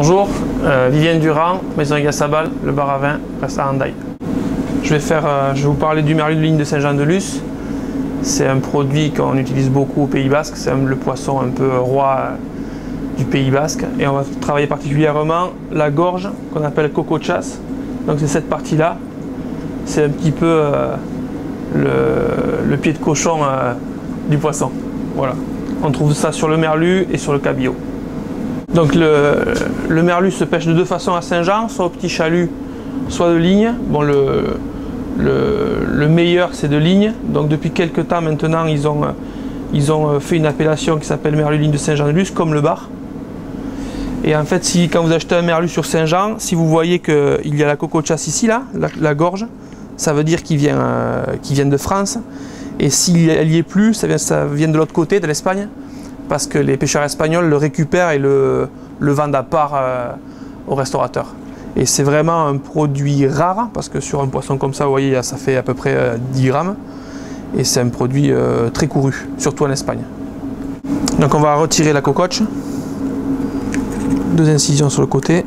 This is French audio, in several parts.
Bonjour, Vivienne Durand, Maison Gasabal, le bar à vin, reste à Hendaye. Je vais vous parler du merlu de ligne de Saint-Jean-de-Luz. C'est un produit qu'on utilise beaucoup au Pays Basque, c'est le poisson un peu roi du Pays Basque. Et on va travailler particulièrement la gorge qu'on appelle cocochas. Donc c'est cette partie-là, c'est un petit peu le pied de cochon du poisson. Voilà. On trouve ça sur le merlu et sur le cabillaud. Donc le merlu se pêche de deux façons à Saint-Jean, soit au petit chalut, soit de ligne. Bon, le meilleur c'est de ligne. Donc depuis quelques temps maintenant ils ont fait une appellation qui s'appelle merlu ligne de Saint-Jean-de-Luz, comme le bar. Et en fait, quand vous achetez un merlu sur Saint-Jean, si vous voyez qu'il y a la cocochas ici, là, la gorge, ça veut dire qu'il vient de France. Et s'il n'y est plus, ça vient de l'autre côté, de l'Espagne, parce que les pêcheurs espagnols le récupèrent et le vendent à part aux restaurateurs. Et c'est vraiment un produit rare, parce que sur un poisson comme ça, vous voyez, ça fait à peu près 10 grammes. Et c'est un produit très couru, surtout en Espagne. Donc on va retirer la cocoche. Deux incisions sur le côté.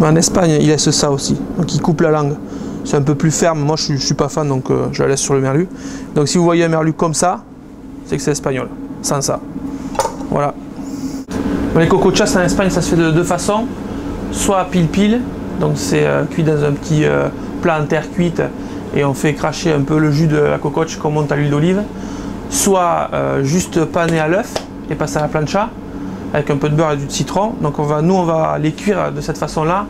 En Espagne, il laisse ça aussi, donc il coupe la langue. C'est un peu plus ferme, moi je suis pas fan, donc je la laisse sur le merlu. Donc si vous voyez un merlu comme ça, c'est que c'est espagnol, sans ça. Voilà. Les cocochas en Espagne, ça se fait de deux façons. Soit à pile-pile, donc c'est cuit dans un petit plat en terre cuite et on fait cracher un peu le jus de la cocoche qu'on monte à l'huile d'olive. Soit juste pané à l'œuf et passer à la plancha avec un peu de beurre et du citron. Donc nous on va les cuire de cette façon là,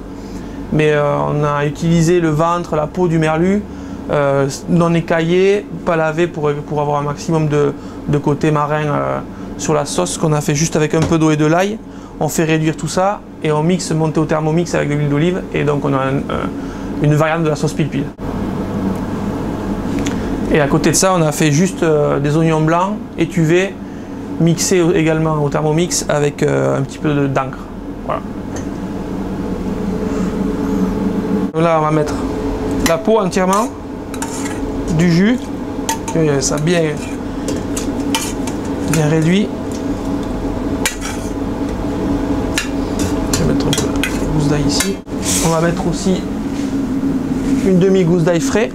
mais on a utilisé le ventre, la peau du merlu non écaillé, pas lavé pour avoir un maximum de côté marin sur la sauce, qu'on a fait juste avec un peu d'eau et de l'ail. On fait réduire tout ça et on mixe, monter au thermomix avec de l'huile d'olive, et donc on a une variante de la sauce pile-pile. Et à côté de ça, on a fait juste des oignons blancs étuvés, mixés également au thermomix avec un petit peu d'encre. Voilà. Là, on va mettre la peau entièrement, du jus, ça bien réduit. Je vais mettre un peu de gousse d'ail ici. On va mettre aussi une demi-gousse d'ail frais.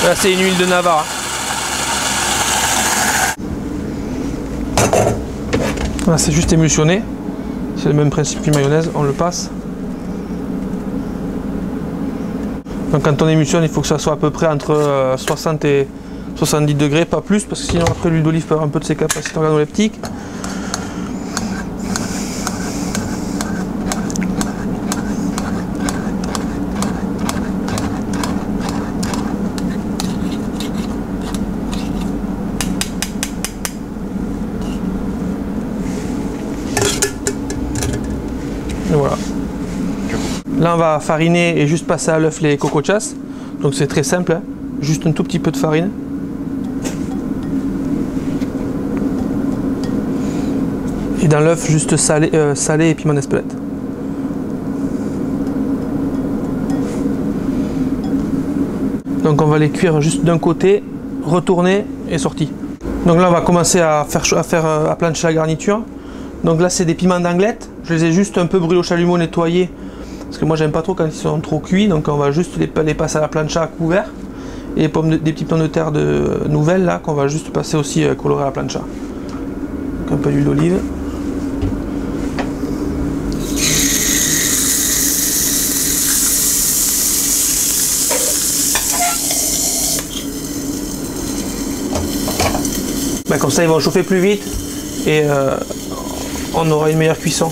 Là, c'est une huile de Navarre. Là, c'est juste émulsionné. C'est le même principe qu'une mayonnaise, on le passe. Donc quand on émulsionne, il faut que ça soit à peu près entre 60 et 70 degrés, pas plus, parce que sinon après l'huile d'olive perd un peu de ses capacités organoleptiques. Et voilà. Là on va fariner et juste passer à l'œuf les cocochas. Donc c'est très simple, hein. Juste un tout petit peu de farine. Et dans l'œuf juste salé et piment d'Espelette. Donc on va les cuire juste d'un côté, retourner et sorti. Donc là on va commencer à plancher la garniture. Donc là c'est des piments d'Anglette. Je les ai juste un peu brûlés au chalumeau, nettoyés. Parce que moi j'aime pas trop quand ils sont trop cuits, donc on va juste les passer à la plancha à couvert. Et des petites pommes de terre nouvelles là qu'on va juste passer aussi colorer à la plancha. Donc un peu d'huile d'olive. Ben, comme ça ils vont chauffer plus vite et on aura une meilleure cuisson.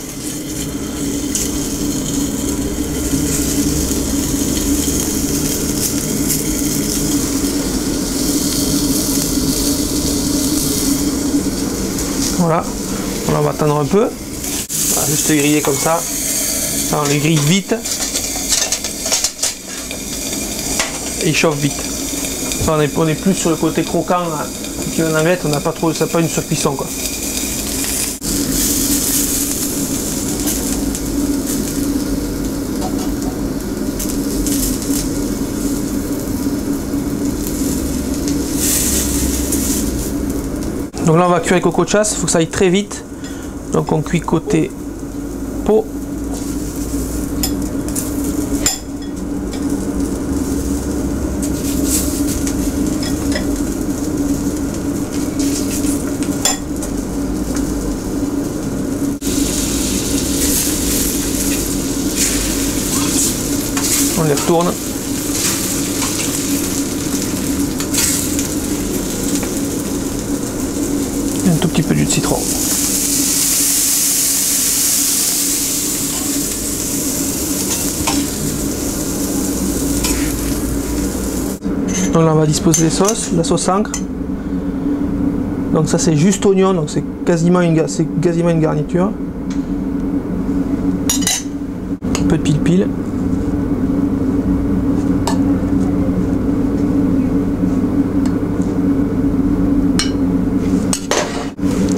Voilà, on va attendre un peu, on va juste griller comme ça, on les grille vite et ils chauffent vite. Ça, on est plus sur le côté croquant qui en navette, on n'a pas trop, ça pas une surcuisson quoi. Donc là on va cuire les coco de chasse, il faut que ça aille très vite. Donc on cuit côté peau. On les retourne. Un tout petit peu de jus de citron. Donc là on va disposer les sauces, la sauce ancre. Donc ça c'est juste oignon, donc c'est quasiment une garniture. Un peu de pil-pil.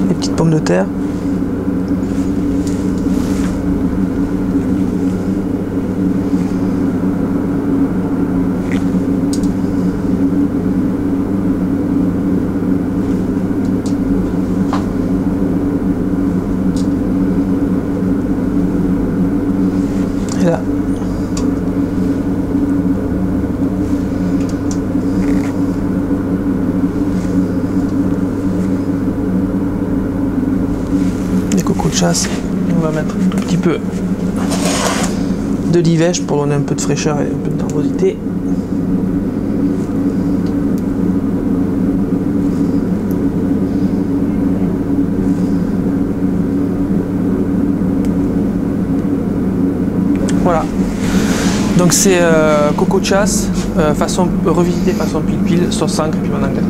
Les petites pommes de terre. Et là, les cocos de chasse, on va mettre un tout petit peu de livèche pour donner un peu de fraîcheur et un peu de nervosité. Voilà, donc c'est coco de chasse, façon revisité façon pil-pil, sauce ancre et piment d'Angleterre.